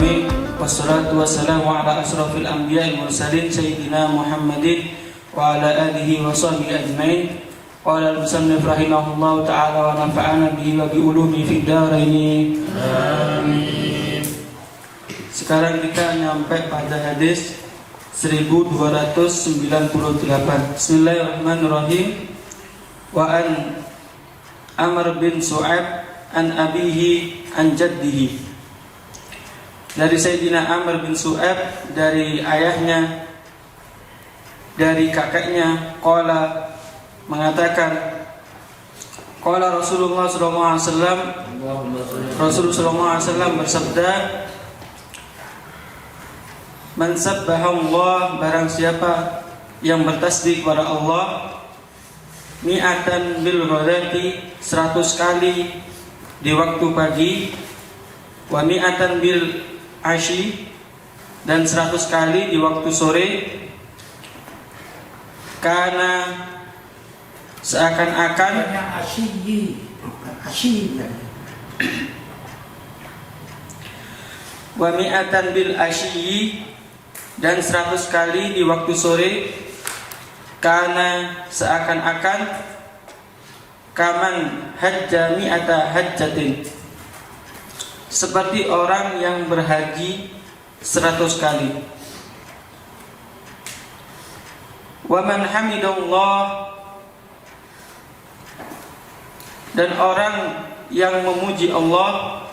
alamin. Wassalatu wassalamu ala asrafil anbiya'i wal mursalin sayyidina Muhammadin wa ala alihi wa sahbihi ajmain. Qala al-musannif rahimahullahu ta'ala wa nafa'ana bihi wa bi ulumi fid dharain. Amin. Sekarang kita nyampe pada hadis 1298. Bismillahirrahmanirrahim. Wa an Amr bin Su'ab an abihi an jaddihi. Dari Sayyidina Amr bin Su'ab, dari ayahnya, dari kakeknya, qala, mengatakan, qala Rasulullah sallallahu alaihi wasallam, Rasulullah sallallahu alaihi wasallam bersabda, man sabbahallah, barang siapa yang bertasbih kepada Allah, mi'atan bil ghadati, 100 kali di waktu pagi, wa mi'atan bil asyi, dan 100 kali di waktu sore, karena seakan-akan wa mi'atan bil asyi, dan 100 kali di waktu sore, karena seakan-akan kaman hajja mi'ata hajjatin, seperti orang yang berhaji 100 kali. Wa man hamidallah, dan orang yang memuji Allah,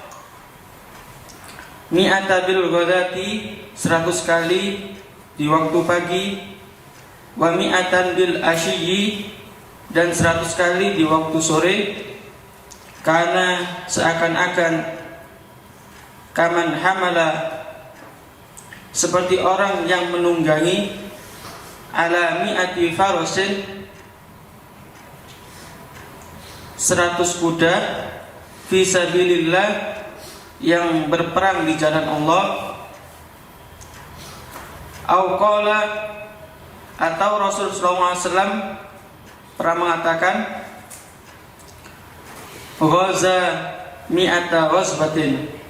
mi'ata bil ghadati, 100 kali di waktu pagi, wa mi'atan bil asyi, dan 100 kali di waktu sore, karena seakan-akan kaman hamala, seperti orang yang menunggangi ala mi'ati farasin, 100 kuda, fi sabilillah, yang berperang di jalan Allah. Au qala, atau Rasul sallallahu alaihi wasallam pernah mengatakan, ghaza mi'ata ghazbatin,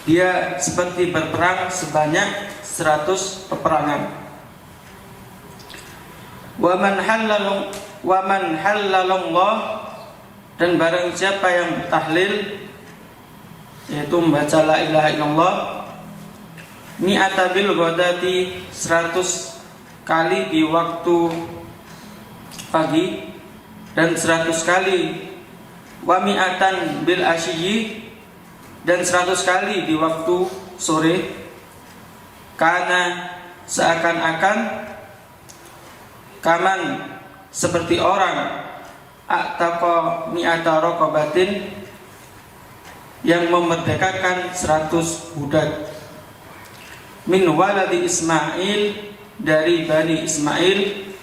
dia seperti berperang sebanyak 100 peperangan. Wa man hallalallah, dan barang siapa yang bertahlil, yaitu membaca la ilaha illallah, mi'ata bil ghadati, 100 kali di waktu pagi, dan 100 kali, wa mi'atan bil asyi, dan 100 kali di waktu sore, karena seakan-akan kaman, seperti orang a'taqa mi'ata raqabatin, yang memerdekakan 100 budak, min waladi Ismail, dari Bani Ismail.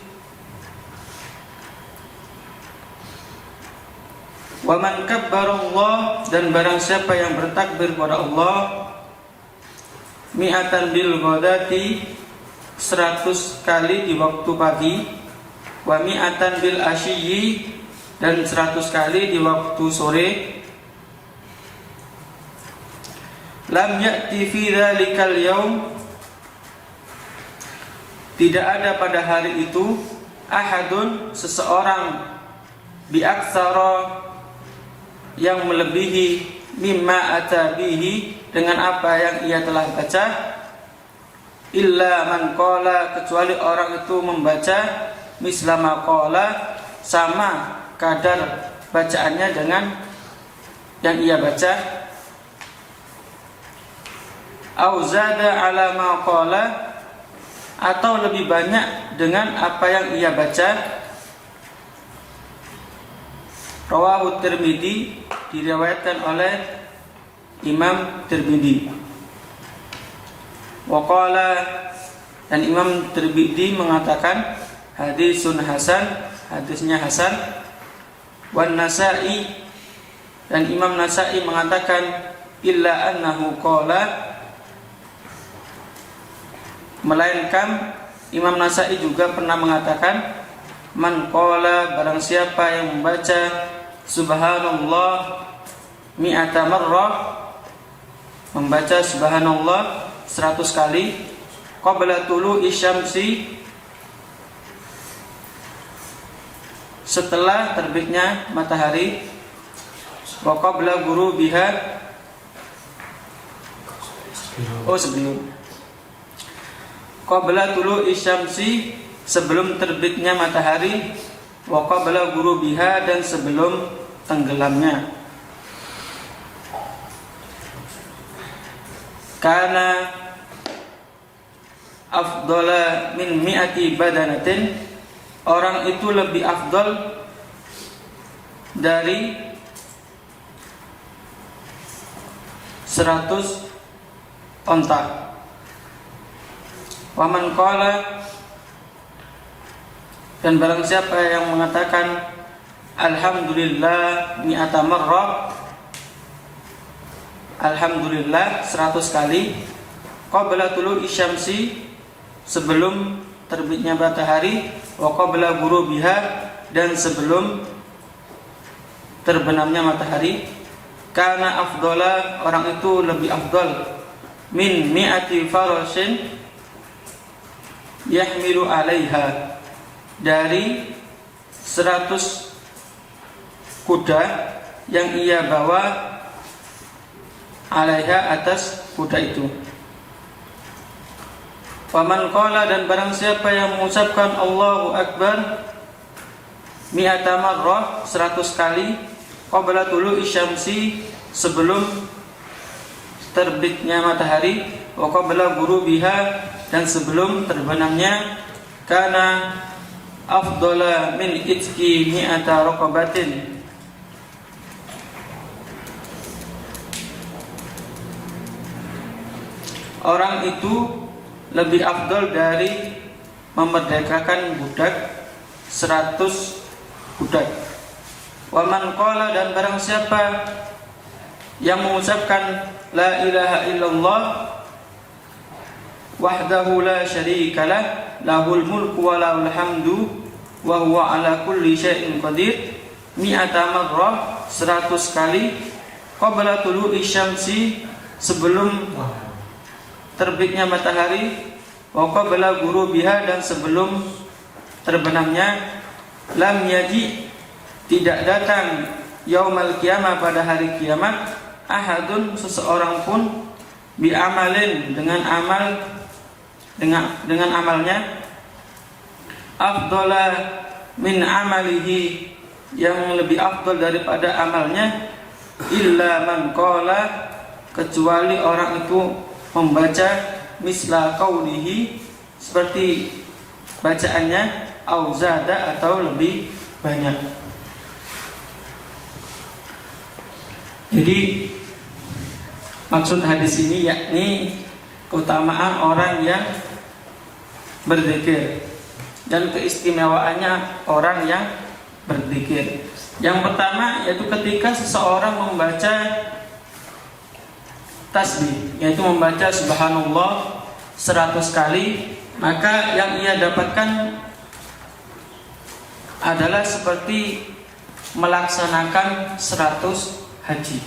Wa man kabbarallah, dan barang siapa yang bertakbir kepada Allah, mi'atan bil ghadati, 100 kali di waktu pagi, wa mi'atan bil asyi, dan 100 kali di waktu sore, lam ya'ti fi dzalikal yaum, tidak ada pada hari itu, ahadun, seseorang, bi aktsara, yang melebihi, mimma atabihi, dengan apa yang ia telah baca, illa man qala, kecuali orang itu membaca mislama qala, sama kadar bacaannya dengan yang ia baca, au zada ala ma qala, atau lebih banyak dengan apa yang ia baca. Rawahu Tirmidzi, diriwayatkan oleh Imam Tirmidzi. Wa qala, dan Imam Tirmidzi mengatakan hadisun hasan, hadisnya hasan. Wan Nasa'i, dan Imam Nasa'i mengatakan illa annahu qala, melainkan Imam Nasa'i juga pernah mengatakan, man qala, barang siapa yang membaca subhanallah mi'ata marrah, membaca subhanallah 100 kali qabla tulu'i syamsi, setelah terbitnya matahari, wa qabla ghurubiha, sebelum qabla tulu'i syamsi, sebelum terbitnya matahari, wa qabla ghurubiha, dan sebelum tenggelamnya. Kana afdala min mi'ati badanatin, orang itu lebih afdal dari 100 onta. Waman qala, dan barang siapa yang mengatakan alhamdulillah mi'ata marrah, alhamdulillah 100 kali, qabla tulu'i syamsi, sebelum terbitnya matahari, wa qabla ghurubiha, dan sebelum terbenamnya matahari, kana afdala, orang itu lebih afdal, min mi'ati farashin yahmilu alaiha, dari 100 kuda yang ia bawa, alaiha, atas kuda itu. Faman qala, dan barang siapa yang mengucapkan Allahu Akbar mi'ata marrah 100 kali, qabla tulu'i syamsi, sebelum terbitnya matahari, wa qabla ghurubiha, dan sebelum terbenamnya, kana afdala min itqi mi'ata raqabatin, orang itu lebih afdal dari memerdekakan budak 100 budak. Waman qala, dan barang siapa yang mengucapkan la ilaha illallah wahdahu la syarikalah lahul mulku wa lahul hamdu wa huwa ala kulli syai'in qadir mi'ata marrah 100 kali, qabla tulu'i syamsi, sebelum terbitnya matahari, wa qabla ghurubiha, dan sebelum terbenamnya, lam yaji, tidak datang, yaumal qiyamah, pada hari kiamat, ahadun, seseorang pun, bi amalin, dengan amal, dengan amalnya, afdala min amalihi, yang lebih afdal daripada amalnya, illa man qala, kecuali orang itu membaca misla qaulihi, seperti bacaannya, au zada, atau lebih banyak. Jadi maksud hadis ini yakni keutamaan orang yang berzikir dan keistimewaannya orang yang berzikir. Yang pertama yaitu ketika seseorang membaca tasbih, yaitu membaca subhanallah 100 kali, maka yang ia dapatkan adalah seperti melaksanakan 100 haji.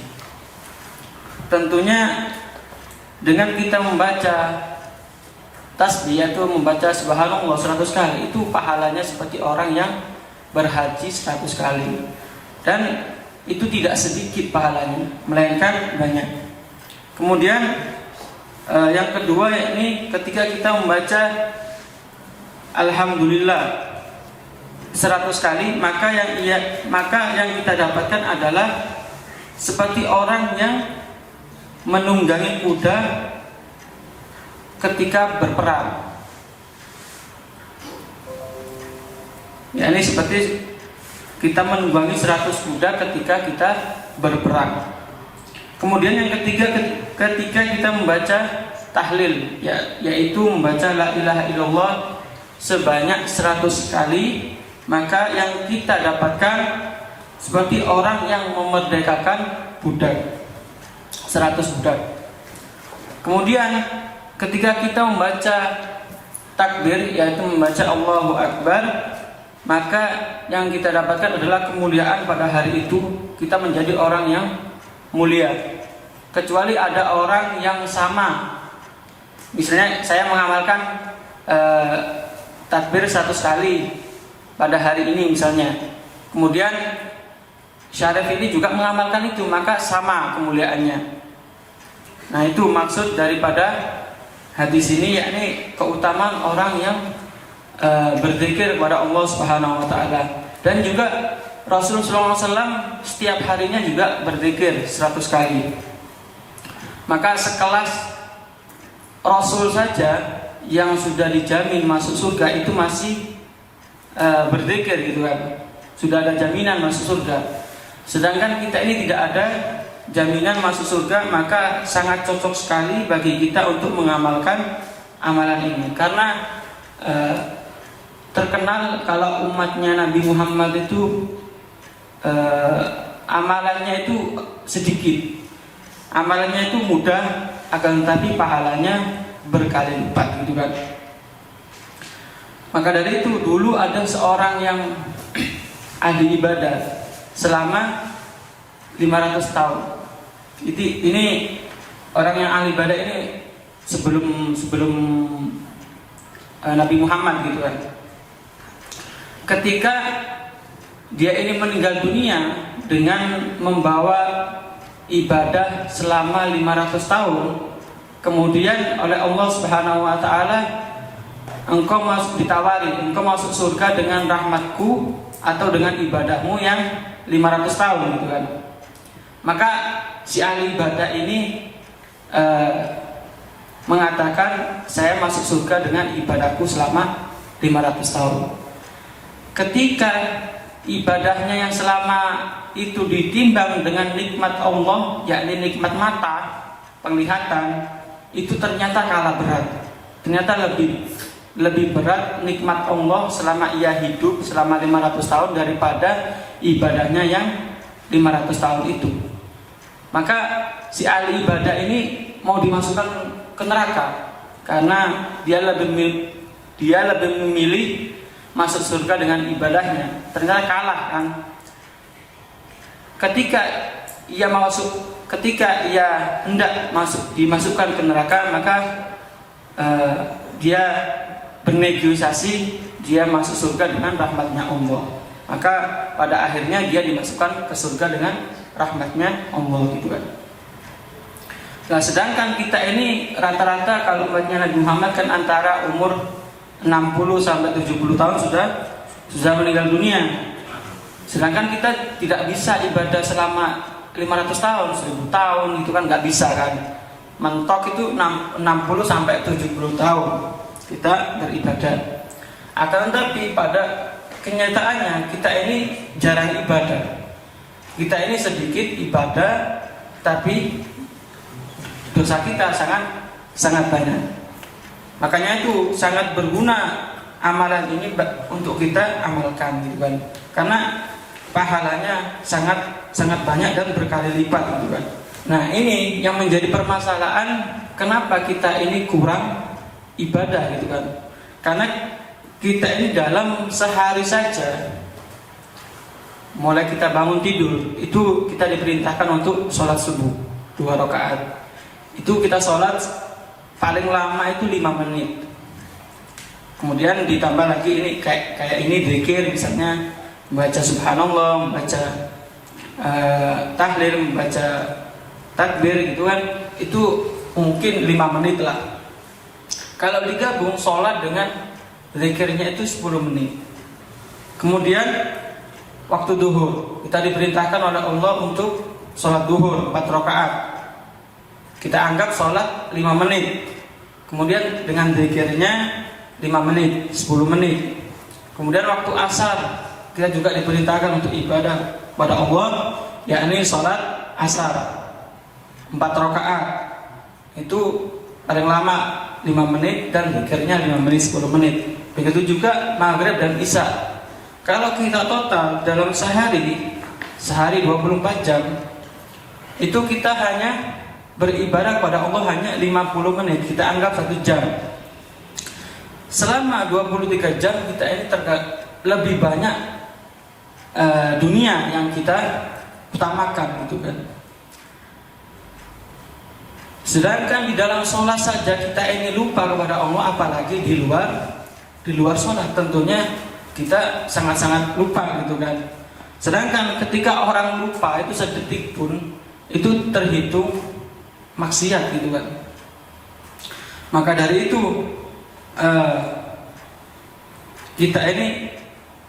Tentunya dengan kita membaca tasbih, yaitu membaca subhanallah 100 kali, itu pahalanya seperti orang yang berhaji 100 kali. Dan itu tidak sedikit pahalanya, melainkan banyak. Kemudian yang kedua yakni ketika kita membaca alhamdulillah 100 kali, maka yang kita dapatkan adalah seperti orang yang menunggangi kuda ketika berperang. Ya, ini seperti kita menunggangi 100 kuda ketika kita berperang. Kemudian yang ketiga, ketika kita membaca tahlil, yaitu membaca la ilaha illallah sebanyak 100 kali, maka yang kita dapatkan seperti orang yang memerdekakan budak 100 budak. Kemudian ketika kita membaca takbir, yaitu membaca Allahu Akbar, maka yang kita dapatkan adalah kemuliaan pada hari itu, kita menjadi orang yang mulia. kecuali ada orang yang sama. Misalnya saya mengamalkan takbir 100 kali pada hari ini misalnya, kemudian Syarif ini juga mengamalkan itu, maka sama kemuliaannya. Nah, itu maksud daripada hadis ini, yakni keutamaan orang yang berzikir kepada Allah Subhanahu wa taala. Dan juga Rasulullah SAW setiap harinya juga berzikir 100 kali. Maka sekelas Rasul saja yang sudah dijamin masuk surga itu masih berzikir gitu kan. Sudah ada jaminan masuk surga. Sedangkan kita ini tidak ada jaminan masuk surga, maka sangat cocok sekali bagi kita untuk mengamalkan amalan ini. Karena terkenal kalau umatnya Nabi Muhammad itu amalannya itu sedikit, amalannya itu mudah, akan tetapi pahalanya berkali lipat gitu kan. Maka dari itu dulu ada seorang yang ahli ibadah selama 500 tahun. Ini orang yang ahli ibadah ini sebelum Nabi Muhammad gitu kan. Ketika dia ini meninggal dunia dengan membawa ibadah selama 500 tahun, kemudian oleh Allah Subhanahu wa taala, engkau ditawari, engkau masuk surga dengan rahmatku atau dengan ibadahmu yang 500 tahun gitu kan. Maka si ahli ibadah ini mengatakan, saya masuk surga dengan ibadahku selama 500 tahun. Ketika ibadahnya yang selama itu ditimbang dengan nikmat Allah, yakni nikmat mata, penglihatan, itu ternyata kalah berat. Ternyata lebih berat nikmat Allah selama ia hidup selama 500 tahun daripada ibadahnya yang 500 tahun itu. Maka si ahli ibadah ini mau dimasukkan ke neraka karena dia lebih memilih masuk surga dengan ibadahnya. Ternyata kalah kan. Ketika ia hendak dimasukkan ke neraka, maka dia bernegosiasi, dia masuk surga dengan rahmatnya Allah. Maka pada akhirnya dia dimasukkan ke surga dengan rahmatnya Allah gitu kan. Nah, sedangkan kita ini rata-rata kalau umatnya Nabi Muhammad kan antara umur 60 sampai 70 tahun sudah meninggal dunia. Sedangkan kita tidak bisa ibadah selama 500 tahun, 1000 tahun itu kan nggak bisa kan. Mentok itu 60 sampai 70 tahun kita beribadah. Akan tetapi pada kenyataannya kita ini jarang ibadah. Kita ini sedikit ibadah, tapi dosa kita sangat banyak. Makanya itu sangat berguna amalan ini untuk kita amalkan gitu kan. Karena pahalanya sangat banyak dan berkali lipat gitu kan. Nah, ini yang menjadi permasalahan, kenapa kita ini kurang ibadah gitu kan. Karena kita ini dalam sehari saja, mulai kita bangun tidur itu kita diperintahkan untuk sholat subuh 2 rakaat. Itu kita sholat paling lama itu 5 menit. Kemudian ditambah lagi ini kayak ini zikir, misalnya membaca subhanallah, membaca tahlil, membaca takbir gitu kan, itu mungkin 5 menit lah. Kalau digabung sholat dengan zikirnya itu 10 menit. Kemudian waktu duhur kita diperintahkan oleh Allah untuk sholat duhur 4 rakaat. Kita anggap sholat 5 menit. Kemudian dengan zikirnya 5 menit, 10 menit. Kemudian waktu asar kita juga diperintahkan untuk ibadah pada Allah, yakni sholat asar 4 rakaat. Itu paling lama 5 menit dan zikirnya 5 menit, 10 menit. Begitu juga maghrib dan isya. Kalau kita total dalam sehari 24 jam, itu kita hanya beribadah kepada Allah hanya 50 menit. Kita anggap 1 jam. Selama 23 jam kita ini lebih banyak dunia yang kita utamakan gitu kan. Sedangkan di dalam sholat saja kita ini lupa kepada Allah, apalagi di luar sholat, tentunya kita sangat-sangat lupa gitu kan. Sedangkan ketika orang lupa itu sedetik pun itu terhitung maksiat gitu kan. Maka dari itu kita ini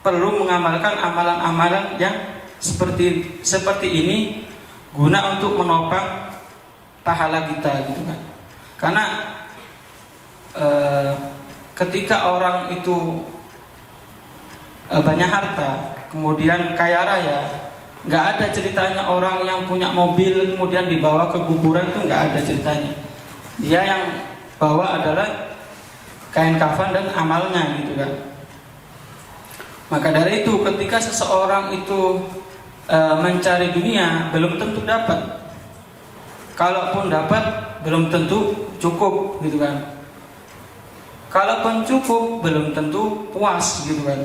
perlu mengamalkan amalan-amalan yang seperti ini guna untuk menopang pahala kita gitu kan. Karena ketika orang itu banyak harta, kemudian kaya raya, nggak ada ceritanya orang yang punya mobil kemudian dibawa ke kuburan, itu nggak ada ceritanya. Dia yang bawa adalah kain kafan dan amalnya gitu kan. Maka dari itu ketika seseorang itu mencari dunia, belum tentu dapat. Kalaupun dapat, belum tentu cukup gitu kan. Kalaupun cukup, belum tentu puas gitu kan.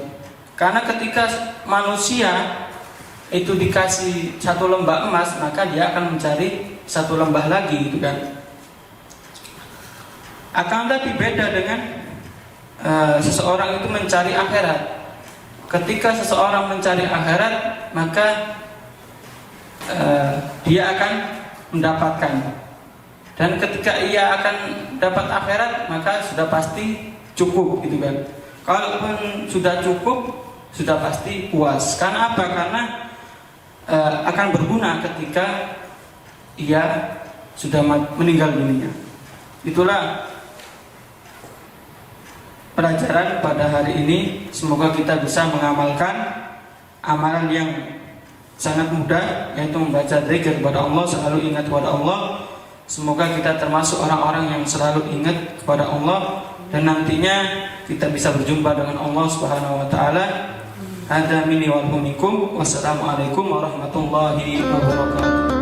Karena ketika manusia itu dikasih satu lembah emas, maka dia akan mencari satu lembah lagi gitu kan. Akan tapi beda dengan seseorang itu mencari akhirat. Ketika seseorang mencari akhirat, maka dia akan mendapatkan. Dan ketika ia akan dapat akhirat, maka sudah pasti cukup gitu kan. Kalaupun sudah cukup, sudah pasti puas. Karena apa? Karena akan berguna ketika ia sudah meninggal dunia. Itulah pelajaran pada hari ini. Semoga kita bisa mengamalkan amalan yang sangat mudah, yaitu membaca zikir kepada Allah, selalu ingat kepada Allah. Semoga kita termasuk orang-orang yang selalu ingat kepada Allah, dan nantinya kita bisa berjumpa dengan Allah Subhanahu wa taala. Hadza minni wa minkum. Wassalamualaikum warahmatullahi wabarakatuh.